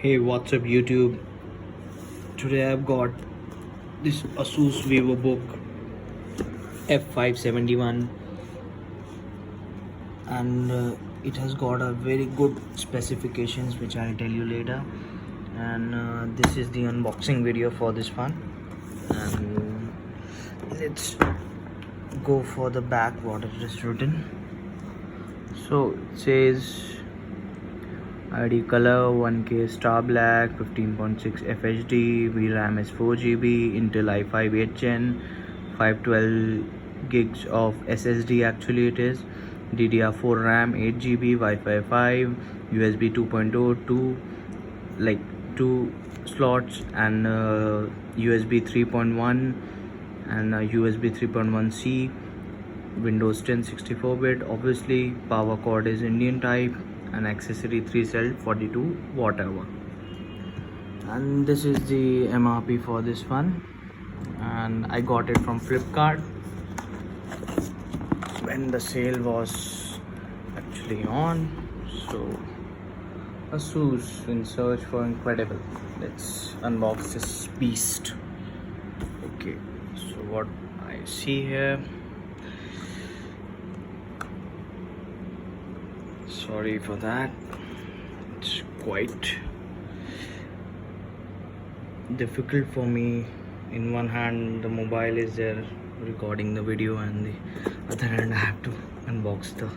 Hey, what's up YouTube? Today I've got this Asus VivoBook F571 and it has got a very good specifications which I'll tell you later, and this is the unboxing video for this one. And let's go for the back, what it is written. So it says ID color 1K Star Black, 15.6 FHD, VRAM is 4GB, Intel i5 8th Gen, 512 gigs of SSD actually it is, DDR4 RAM 8GB, Wi-Fi 5, USB 2.0, 2 slots, and USB 3.1 and USB 3.1C, Windows 10 64-bit, obviously power cord is Indian type, and accessory 3 cell 42 watt hour. And this is the MRP for this one, and I got it from Flipkart when the sale was actually on. So Asus in search for incredible. Let's unbox this beast. Okay, so what I see here, sorry for that, it's quite difficult for me. In one hand the mobile is there recording the video, and the other hand I have to unbox the.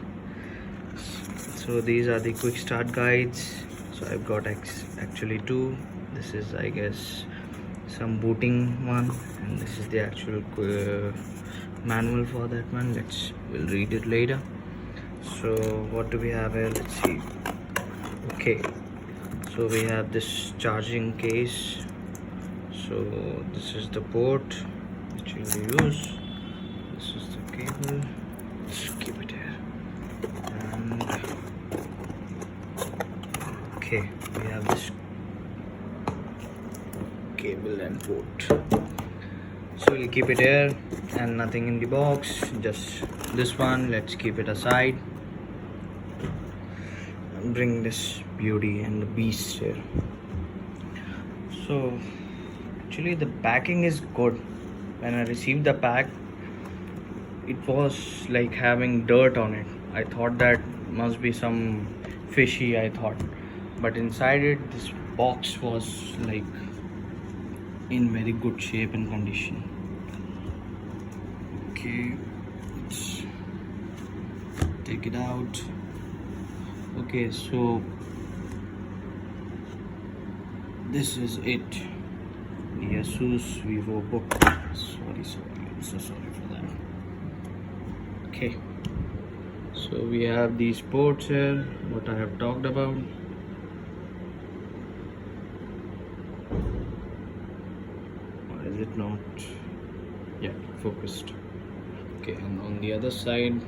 So these are the quick start guides. So I've got actually two. This is, I guess, some booting one, and this is the actual manual for that one. We'll read it later. So what do we have here? Let's see. Okay, so we have this charging case. So this is the port which you'll use. This is the cable. Let's keep it here. And okay, we have this cable and port. So we'll keep it here, and nothing in the box, just this one. Let's keep it aside and bring this beauty and the beast here. So actually the packing is good. When I received the pack, it was like having dirt on it. I thought that must be some fishy, I thought, but inside it, this box was like in very good shape and condition. Okay, let's take it out. Okay, so this is it, the Asus VivoBook. Sorry, I'm so sorry for that. Okay, so we have these ports here, what I have talked about. Or is it not? Yeah, focused. Okay, and on the other side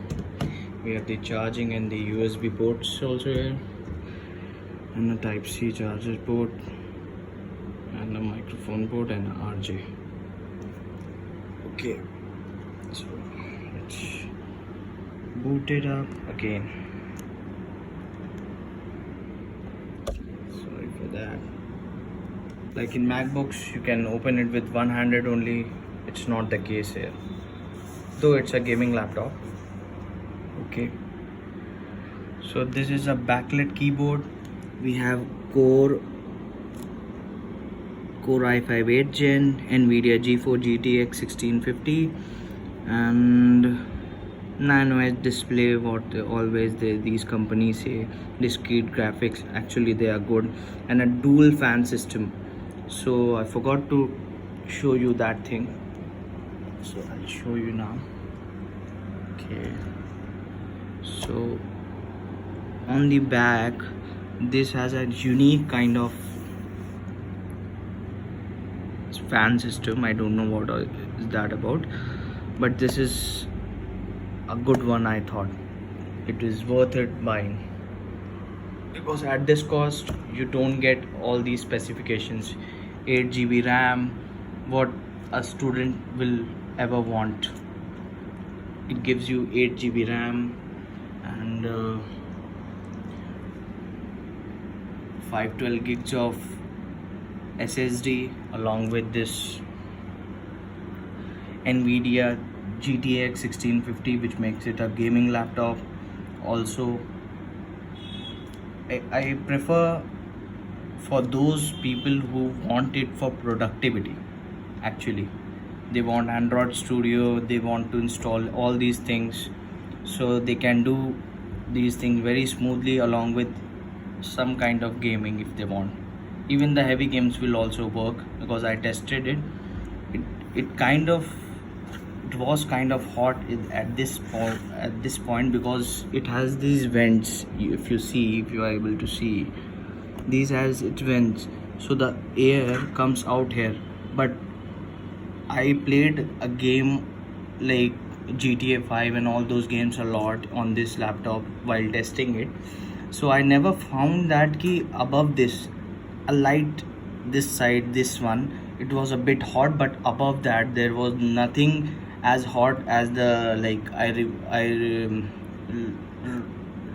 we have the charging and the USB ports also here, and a Type-C charger port, and a microphone port, and a RJ. Okay, so let's boot it up again. Sorry for that. Like in MacBooks, you can open it with one handed only. It's not the case here, though it's a gaming laptop. Okay, so this is a backlit keyboard. We have Core i5 8th Gen, NVIDIA G4 GTX 1650, and Nano Edge display. What these companies say, discrete graphics. Actually, they are good, and a dual fan system. So I forgot to show you that thing, so I'll show you now. Okay, so on the back, this has a unique kind of fan system. I don't know what is that about, but this is a good one. I thought it is worth it buying, because at this cost you don't get all these specifications. 8GB RAM, what a student will ever want. It gives you 8GB RAM and 512 gigs of SSD along with this Nvidia GTX 1650, which makes it a gaming laptop. Also, I prefer for those people who want it for productivity. Actually, they want Android Studio, they want to install all these things, so they can do these things very smoothly along with some kind of gaming if they want. Even the heavy games will also work, because I tested it. It was kind of hot at this point, because it has these vents. If you are able to see, these has its vents, so the air comes out here. But I played a game like GTA 5 and all those games a lot on this laptop while testing it. So I never found that key above this, a light this side, this one, it was a bit hot, but above that there was nothing as hot as the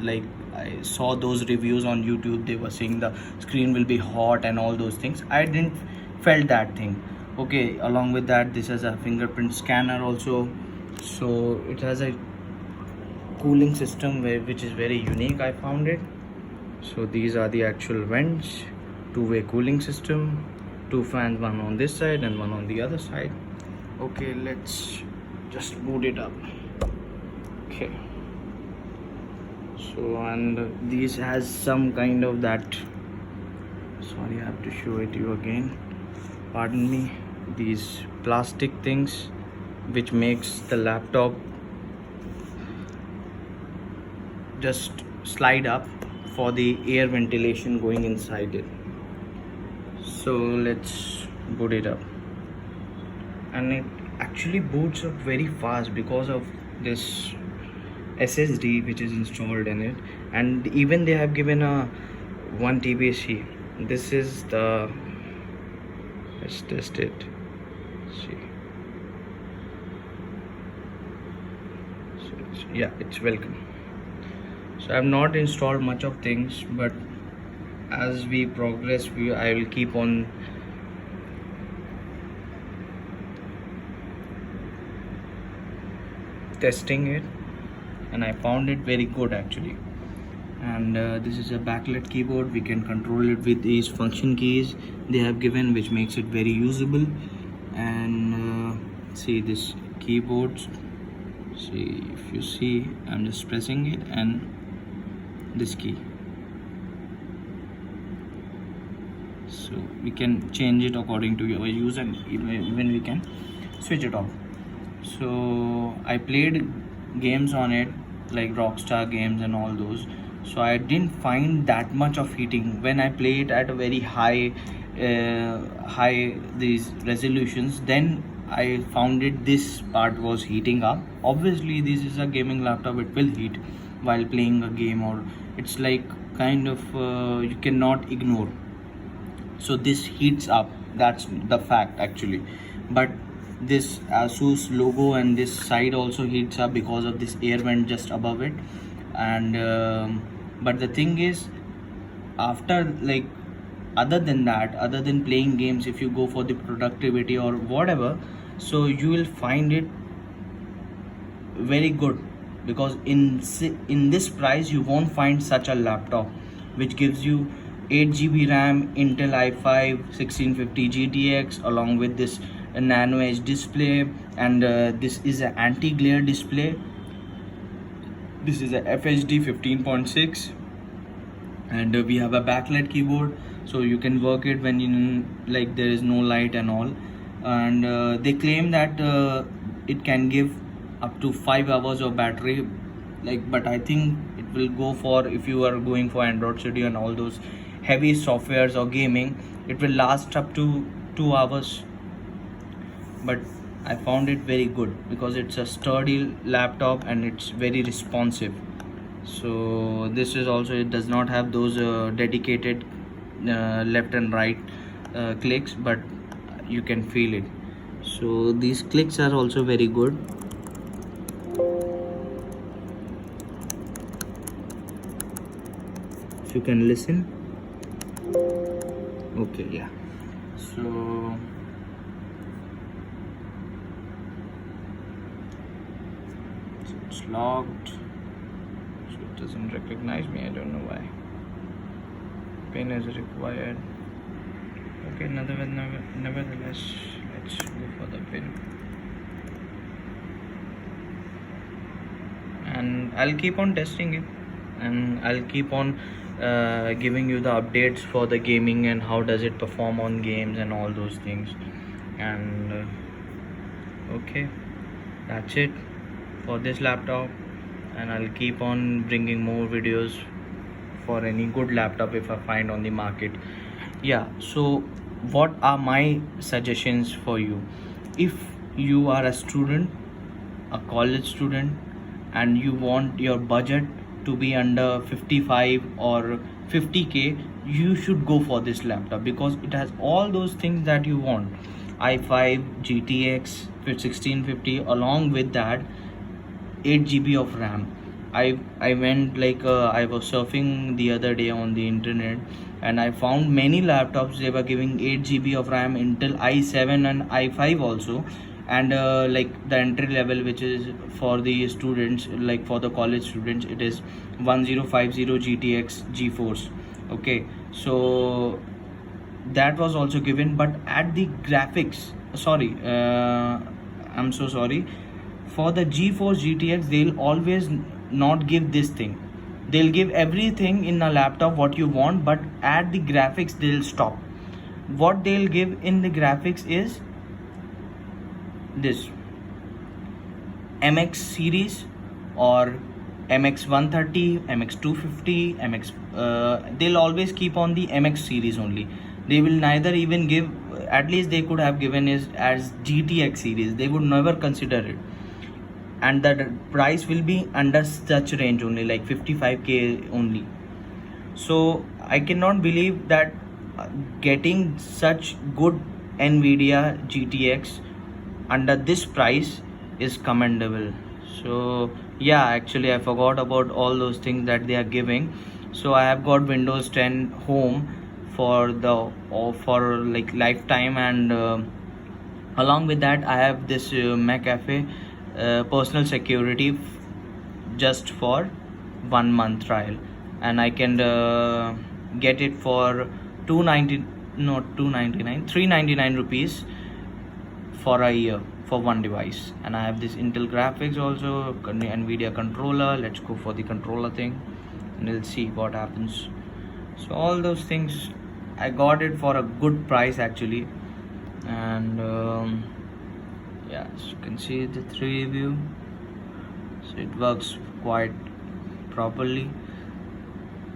like I saw those reviews on YouTube. They were saying the screen will be hot and all those things. I didn't felt that thing. Okay, along with that, this is a fingerprint scanner also. So it has a cooling system which is very unique, I found it. So these are the actual vents, two-way cooling system, two fans, one on this side and one on the other side. Okay, let's just boot it up. Okay, so and these has some kind of that, sorry, I have to show it to you again, pardon me, these plastic things which makes the laptop just slide up for the air ventilation going inside it. So let's boot it up, and it actually boots up very fast because of this SSD which is installed in it. And even they have given a 1 TB. This is the, let's test it, see. So yeah, it's welcome. So I have not installed much of things, but as we progress, I will keep on testing it, and I found it very good actually. And this is a backlit keyboard. We can control it with these function keys they have given, which makes it very usable. And see this keyboard, see, if you see, I'm just pressing it and this key, so we can change it according to your use, and even we can switch it off. So I played games on it like Rockstar games and all those, so I didn't find that much of heating when I play it at a very high these resolutions. Then I found it, this part was heating up. Obviously this is a gaming laptop, it will heat while playing a game, or it's like kind of you cannot ignore. So this heats up, that's the fact actually. But this Asus logo and this side also heats up because of this air vent just above it. And but the thing is, after like other than that, other than playing games, if you go for the productivity or whatever, so you will find it very good, because in this price you won't find such a laptop which gives you 8 GB RAM, Intel i5 1650 GTX, along with this nano edge display. And this is an anti-glare display. This is a FHD 15.6, and we have a backlit keyboard, so you can work it when like there is no light and all. And they claim that it can give up to 5 hours of battery, like, but I think it will go for, if you are going for Android Studio and all those heavy softwares or gaming, it will last up to 2 hours. But I found it very good because it's a sturdy laptop and it's very responsive. So this is also, it does not have those dedicated left and right clicks, but you can feel it. So these clicks are also very good. If you can listen, Okay, yeah. So it's locked, so it doesn't recognize me. I don't know why. Pin is required. Okay, nevertheless, let's go for the pin. And I'll keep on testing it, and I'll keep on giving you the updates for the gaming and how does it perform on games and all those things. And okay, that's it for this laptop, and I'll keep on bringing more videos for any good laptop if I find on the market. Yeah, so what are my suggestions for you? If you are a student, a college student, and you want your budget to be under 55 or 50k, you should go for this laptop because it has all those things that you want. i5 GTX 1650, along with that 8 GB of RAM. I went like I was surfing the other day on the internet, and I found many laptops they were giving 8 GB of RAM, Intel i7 and i5 also, and like the entry level, which is for the students, like for the college students, it is 1050 GTX GeForce. Okay, so that was also given, but at the graphics, sorry, I'm so sorry, for the GeForce GTX they'll always not give this thing. They'll give everything in a laptop what you want, but at the graphics they'll stop. What they'll give in the graphics is this MX series or MX 130, MX 250, MX. They'll always keep on the MX series only. They will neither even give. At least they could have given is as GTX series. They would never consider it, and the price will be under such range only, like 55k only. So I cannot believe that getting such good Nvidia GTX under this price is commendable. So yeah, actually I forgot about all those things that they are giving. So I have got Windows 10 Home for the for like lifetime, and along with that I have this McAfee personal security just for 1 month trial, and I can get it for 399 rupees for a year for one device. And I have this Intel graphics also, Nvidia controller. Let's go for the controller thing and we'll see what happens. So all those things I got it for a good price actually. And yeah, so you can see the 3 view, so it works quite properly.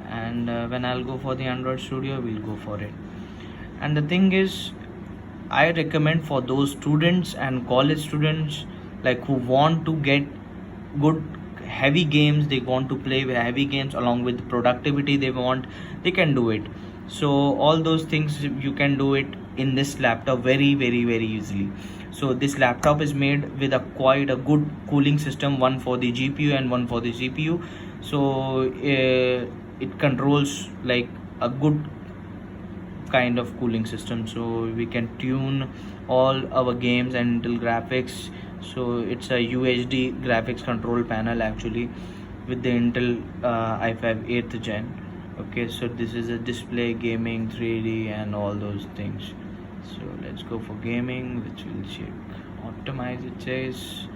And when I'll go for the Android Studio, we'll go for it. And the thing is, I recommend for those students and college students like who want to get good heavy games, they want to play with heavy games along with productivity they want, they can do it. So all those things you can do it in this laptop very easily. So this laptop is made with a quite a good cooling system, one for the GPU and one for the CPU. So it controls like a good kind of cooling system, so we can tune all our games and Intel graphics. So it's a UHD graphics control panel actually with the Intel i5 8th gen. Okay, so this is a display, gaming, 3D and all those things. So let's go for gaming, which will check optimize. It says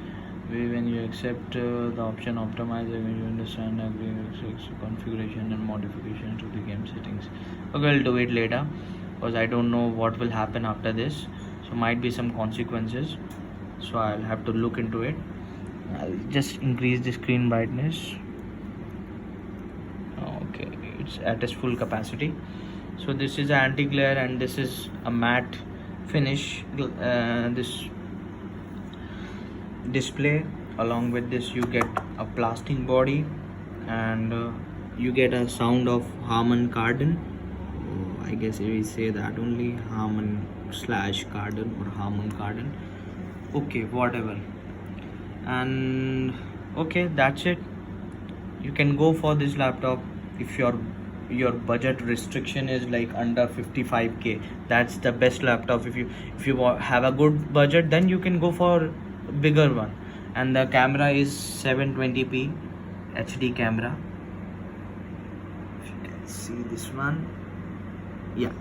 when you accept the option optimize, when you understand agree configuration and modification to the game settings. Okay, I'll do it later because I don't know what will happen after this, so might be some consequences, so I'll have to look into it. I'll just increase the screen brightness. Okay, it's at its full capacity. So this is an anti-glare and this is a matte finish. This display, along with this you get a plastic body, and you get a sound of Harman Kardon. I guess we say that only, Harman / Kardon or Harman Kardon. Okay, whatever. And okay, that's it. You can go for this laptop if you're your budget restriction is like under 55k, that's the best laptop. If you have a good budget, then you can go for bigger one. And the camera is 720p HD camera. If you can see this one, yeah.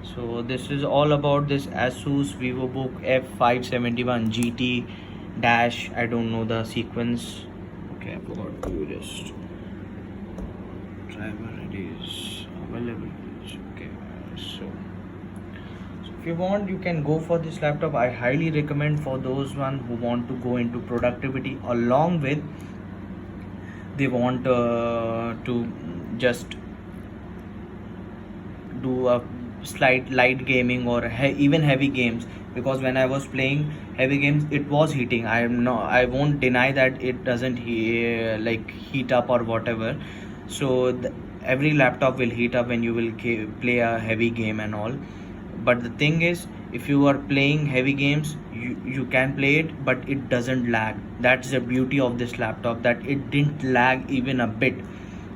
So this is all about this Asus VivoBook F571 GT dash, I don't know the sequence. Okay, I forgot to just driver, it is available. Okay, so if you want, you can go for this laptop. I highly recommend for those one who want to go into productivity, along with they want to just do a slight light gaming or even heavy games. Because when I was playing heavy games, it was heating. I won't deny that it doesn't like heat up or whatever. So every laptop will heat up when you will play a heavy game and all. But the thing is, if you are playing heavy games, you can play it, but it doesn't lag. That's the beauty of this laptop, that it didn't lag even a bit.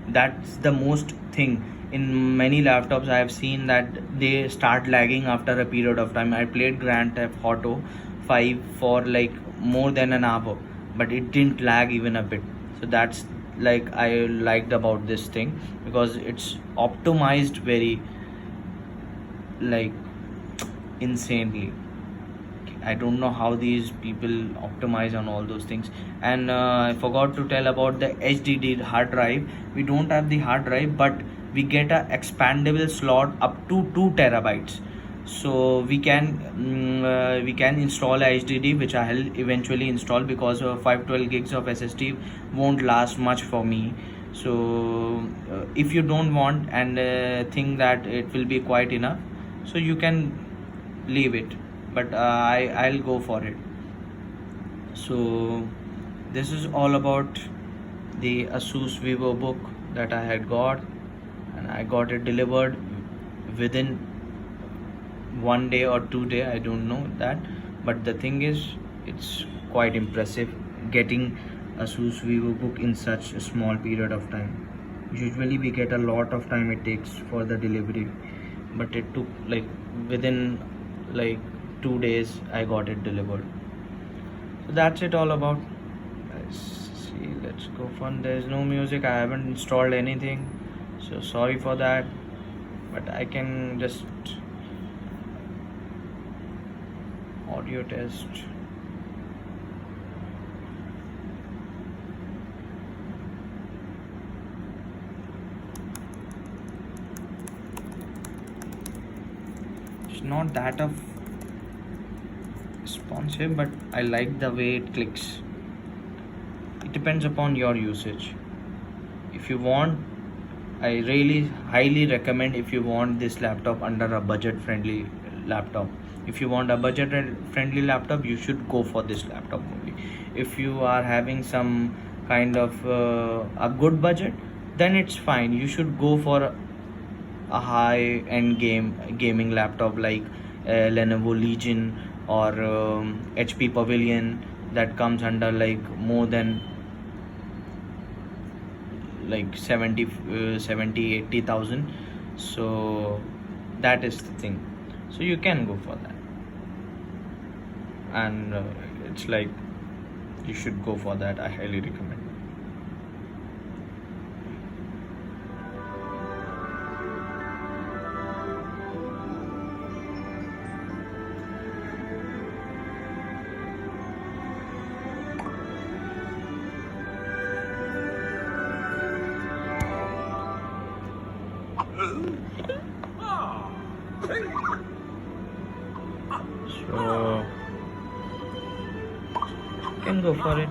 That's the most thing. In many laptops I have seen that they start lagging after a period of time. I played Grand Theft Auto 5 for like more than an hour, but it didn't lag even a bit. So that's like I liked about this thing, because it's optimized very like insanely. I don't know how these people optimize on all those things. And I forgot to tell about the HDD hard drive. We don't have the hard drive, but we get a expandable slot up to 2 terabytes. So we can install a HDD, which I'll eventually install, because 512 gigs of SSD won't last much for me. So if you don't want and think that it will be quite enough, so you can leave it, but I'll go for it. So this is all about the Asus VivoBook that I had got, and I got it delivered within 1 day or 2 day, I don't know that. But the thing is, it's quite impressive getting Asus VivoBook in such a small period of time. Usually we get a lot of time it takes for the delivery, but it took like within like 2 days I got it delivered. So that's it all about. Let's see, let's go fun. There's no music, I haven't installed anything, so sorry for that, but I can just audio test. It's not that of responsive, but I like the way it clicks. It depends upon your usage. If you want, I really highly recommend, if you want this laptop under a budget friendly laptop. If you want a budget friendly laptop, you should go for this laptop only. If you are having some kind of a good budget, then it's fine. You should go for a high end gaming laptop like Lenovo Legion or HP Pavilion, that comes under like more than like 80,000. So that is the thing. So you can go for that, and it's like you should go for that. I highly recommend. So you can go for it.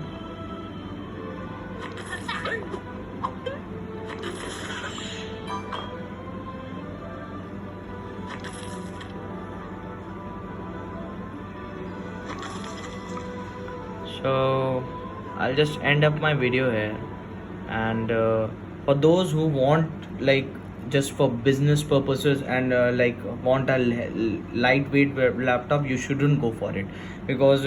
So I'll just end up my video here, and for those who want like just for business purposes and like want a lightweight laptop, you shouldn't go for it, because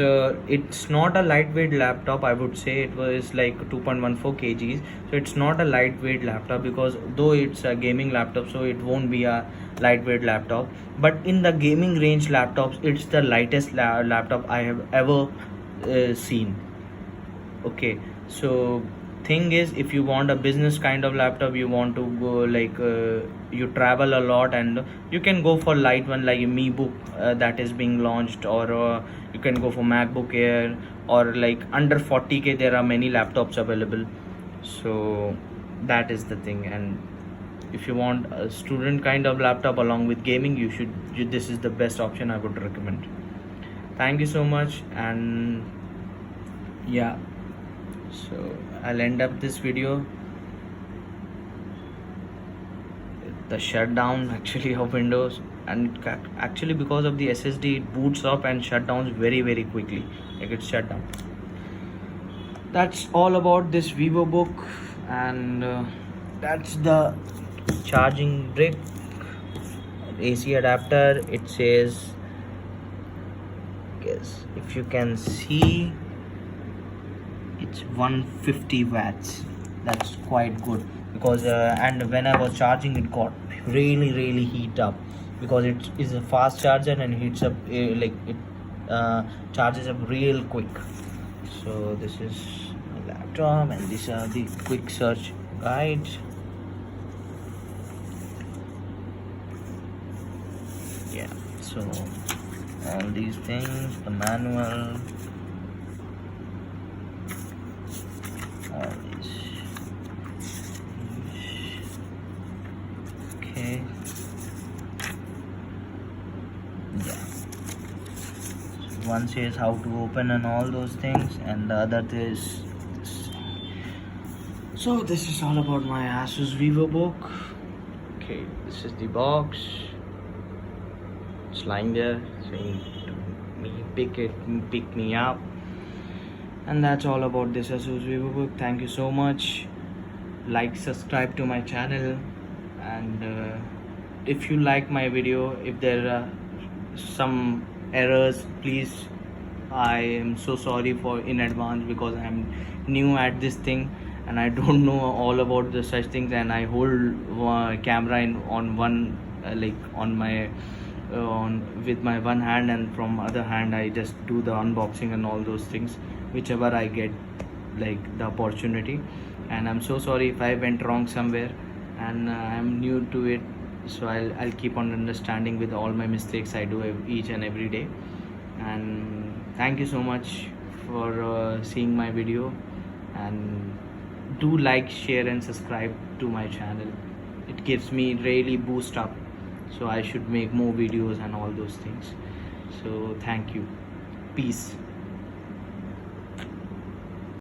it's not a lightweight laptop. I would say it was like 2.14 kgs, so it's not a lightweight laptop, because though it's a gaming laptop, so it won't be a lightweight laptop. But in the gaming range laptops, it's the lightest laptop I have ever seen. Okay, so thing is, if you want a business kind of laptop, you want to go like you travel a lot, and you can go for light one like MeBook that is being launched, or you can go for MacBook Air, or like under 40k there are many laptops available. So that is the thing. And if you want a student kind of laptop along with gaming, this is the best option I would recommend. Thank you so much. And yeah, so I'll end up this video. The shutdown actually of Windows, and actually because of the SSD, it boots up and shutdowns very quickly, like it's shut down. That's all about this VivoBook. And that's the charging brick, AC adapter. It says, guess if you can see, it's 150 watts. That's quite good, because and when I was charging, it got really heat up, because it is a fast charger and heats up like it charges up real quick. So this is a laptop, and these are the quick search guides. Yeah, so all these things, the manual, all these. Okay, yeah, so one says how to open and all those things, and the other is this. So this is all about my Asus VivoBook. Okay, this is the box. It's lying there saying to me, pick me up. And that's all about this Asus VivoBook. Thank you so much. Like, subscribe to my channel, and if you like my video, if there are some errors, please, I am so sorry for in advance, because I am new at this thing and I don't know all about the such things, and I hold camera on one like on my on with my one hand, and from other hand I just do the unboxing and all those things, whichever I get like the opportunity. And I'm so sorry if I went wrong somewhere, and I'm new to it, so I'll keep on understanding with all my mistakes I do each and every day. And thank you so much for seeing my video, and do like, share and subscribe to my channel. It gives me really boost up, so I should make more videos and all those things. So thank you. Peace.